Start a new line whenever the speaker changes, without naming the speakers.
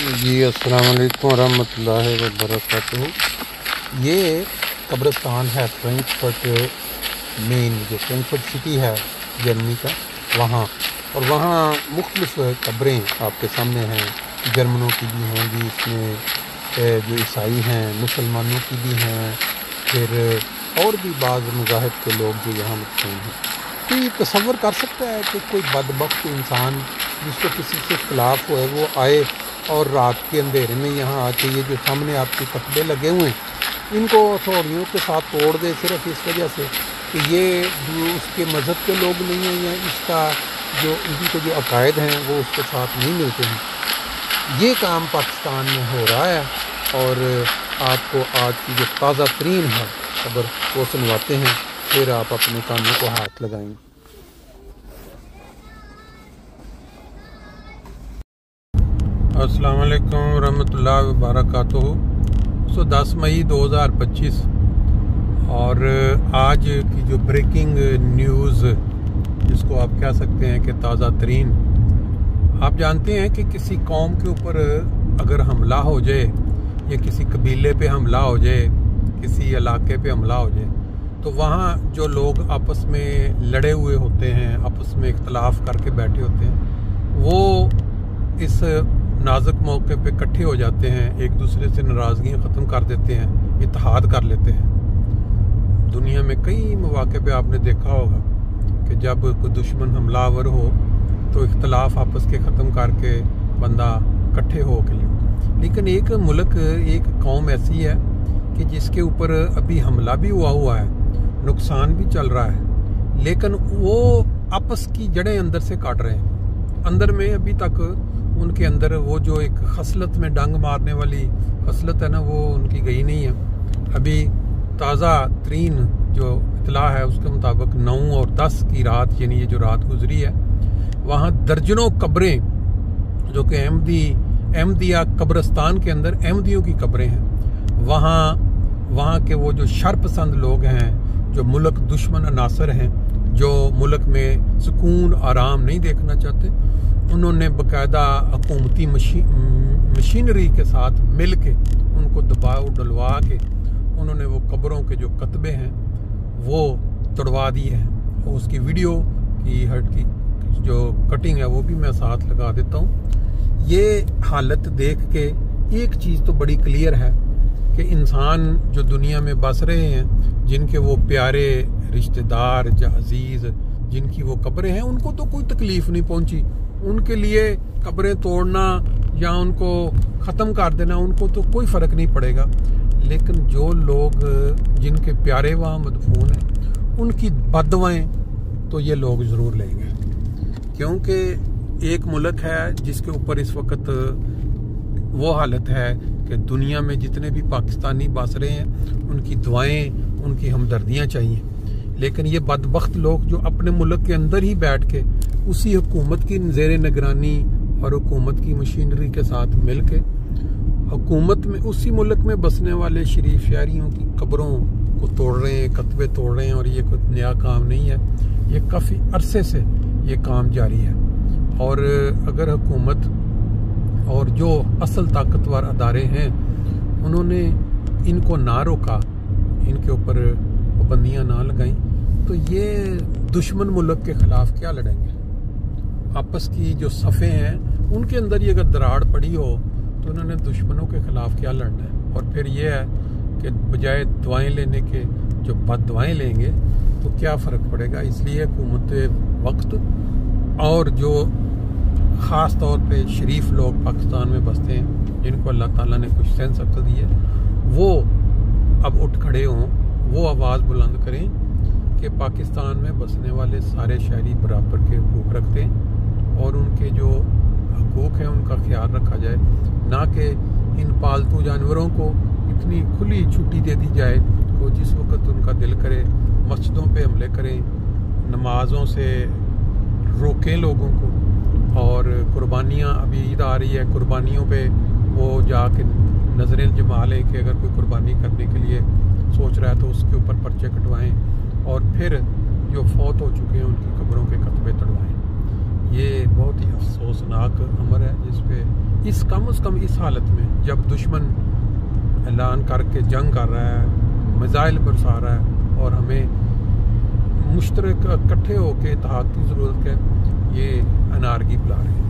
जी अस्सलाम वालेकुम रहमतुल्लाहि व बरकातुहू। ये कब्रिस्तान है फ्रैंकफर्ट मेन, जो फ्रैंकफर्ट सिटी है जर्मनी का, वहाँ। और वहाँ मुख्तलिफ कब्रें आपके सामने हैं। जर्मनों की भी होंगी इसमें, जो ईसाई हैं, मुसलमानों की भी हैं, फिर और भी बाज़ मज़ाहिब के लोग जो यहाँ मदफून हैं। तो ये तसव्वुर कर सकता है कि कोई बदबख्त इंसान जिसको किसी से खिलाफ हो है वो आए और रात के अंधेरे में यहाँ आके ये जो सामने आपके कतबे लगे हुए हैं इनको हथौड़ियों के साथ तोड़ दे, सिर्फ इस वजह से कि ये जो उसके मज़हब के लोग नहीं हैं या इसका जो इनकी जो अकायद हैं वो उसके साथ नहीं मिलते हैं। ये काम पाकिस्तान में हो रहा है और आपको आज की जो ताज़ा तरीन है खबर वो सुनवाते हैं, फिर आप अपने कानों को हाथ लगाएंगे। अस्सलाम वालेकुम रहमतुल्लाहि व बरकातुहू। 10 मई 2025 और आज की जो ब्रेकिंग न्यूज़ जिसको आप कह सकते हैं कि ताज़ा तरीन, आप जानते हैं कि किसी कौम के ऊपर अगर हमला हो जाए या किसी कबीले पे हमला हो जाए, किसी इलाके पे हमला हो जाए, तो वहाँ जो लोग आपस में लड़े हुए होते हैं, आपस में इख्तलाफ करके बैठे होते हैं, वो इस नाजुक मौके पे इकट्ठे हो जाते हैं, एक दूसरे से नाराज़गियाँ ख़त्म कर देते हैं, इत्तेहाद कर लेते हैं। दुनिया में कई मौके पे आपने देखा होगा कि जब कोई दुश्मन हमलावर हो तो इख्तलाफ आपस के ख़त्म करके बंदा इकट्ठे हो के लिए। लेकिन एक मुल्क, एक कौम ऐसी है कि जिसके ऊपर अभी हमला भी हुआ है, नुकसान भी चल रहा है, लेकिन वो आपस की जड़ें अंदर से काट रहे हैं। अंदर में अभी तक उनके अंदर वो जो एक खसलत में डंग मारने वाली खसलत है ना, वो उनकी गई नहीं है। अभी ताज़ा तरीन जो इतला है उसके मुताबिक 9 और 10 की रात, यानी ये जो रात गुजरी है, वहाँ दर्जनों कब्रें जो कि अहमदिया कब्रिस्तान के अंदर अहमदियों की कब्रें हैं, वहाँ के वो जो शरपसंद लोग हैं, जो मुल्क दुश्मन अनासर हैं, जो मुल्क में सुकून आराम नहीं देखना चाहते, उन्होंने बाकायदा हुकूमती मशीनरी के साथ मिल के उनको दबाव डलवा के उन्होंने वो कब्रों के जो कतबे हैं वो तोड़वा दिए हैं। और उसकी वीडियो की हट की जो कटिंग है वो भी मैं साथ लगा देता हूँ। ये हालत देख के एक चीज़ तो बड़ी क्लियर है कि इंसान जो दुनिया में बस रहे हैं, जिनके वो प्यारे रिश्तेदार अजीज़, जिनकी वो कब्रें हैं, उनको तो कोई तकलीफ़ नहीं पहुंची। उनके लिए कब्रें तोड़ना या उनको ख़त्म कर देना उनको तो कोई फ़र्क नहीं पड़ेगा। लेकिन जो लोग जिनके प्यारे वहाँ मदफून हैं, उनकी बददुआएं तो ये लोग ज़रूर लेंगे, क्योंकि एक मुल्क है जिसके ऊपर इस वक्त वो हालत है कि दुनिया में जितने भी पाकिस्तानी बस रहे हैं उनकी दुआएं, उनकी हमदर्दियाँ चाहिए। लेकिन ये बदबख्त लोग जो अपने मुल्क के अंदर ही बैठ के उसी हुकूमत की ज़ेरे निगरानी और हुकूमत की मशीनरी के साथ मिल के हुकूमत में उसी मुल्क में बसने वाले शरीफ शहरियों की कब्रों को तोड़ रहे हैं, कतबे तोड़ रहे हैं। और ये कोई नया काम नहीं है, ये काफ़ी अरसे से ये काम जारी है। और अगर हुकूमत और जो असल ताकतवर अदारे हैं उन्होंने इनको ना रोका, इनके ऊपर पाबंदियाँ ना लगाई, तो ये दुश्मन मुल्क के ख़िलाफ़ क्या लड़ेंगे। आपस की जो सफ़े हैं उनके अंदर ही अगर दराड़ पड़ी हो तो उन्होंने दुश्मनों के ख़िलाफ़ क्या लड़ना है। और फिर ये है कि बजाय दुआएं लेने के जो बद दुआएं लेंगे तो क्या फ़र्क पड़ेगा। इसलिए हुकूमत वक्त और जो ख़ास तौर पे शरीफ लोग पाकिस्तान में बसते हैं, जिनको अल्लाह ताला ने कुछ सेंस अक्ल दी है, वो अब उठ खड़े हों, वो आवाज़ बुलंद करें कि पाकिस्तान में बसने वाले सारे शहरी बराबर के हकूक़ रखते हैं और उनके जो हकूक़ हैं उनका ख्याल रखा जाए, ना कि इन पालतू जानवरों को इतनी खुली छुट्टी दे दी जाए कि जिस वक्त उनका दिल करे मस्जिदों पे हमले करें, नमाज़ों से रोकें लोगों को। और कुर्बानियाँ, अभी ईद आ रही है, कुर्बानियों पे वो जाके नज़रें जमा लें कि अगर कोई कुर्बानी करने के लिए सोच रहा है तो उसके ऊपर पर्चे कटवाएं और फिर जो फौत हो चुके हैं उनकी कब्रों के कतबे तड़वाएं। ये बहुत बहुत ही अफसोसनाक अमर है जिस पे इस कम से कम इस हालत में जब दुश्मन ऐलान करके जंग कर रहा है, मिसाइल बरसा रहा है और हमें मुश्तरक इकट्ठे होकर इत्तेहाद की ज़रूरत है, ये अनारगी बुला रहे हैं।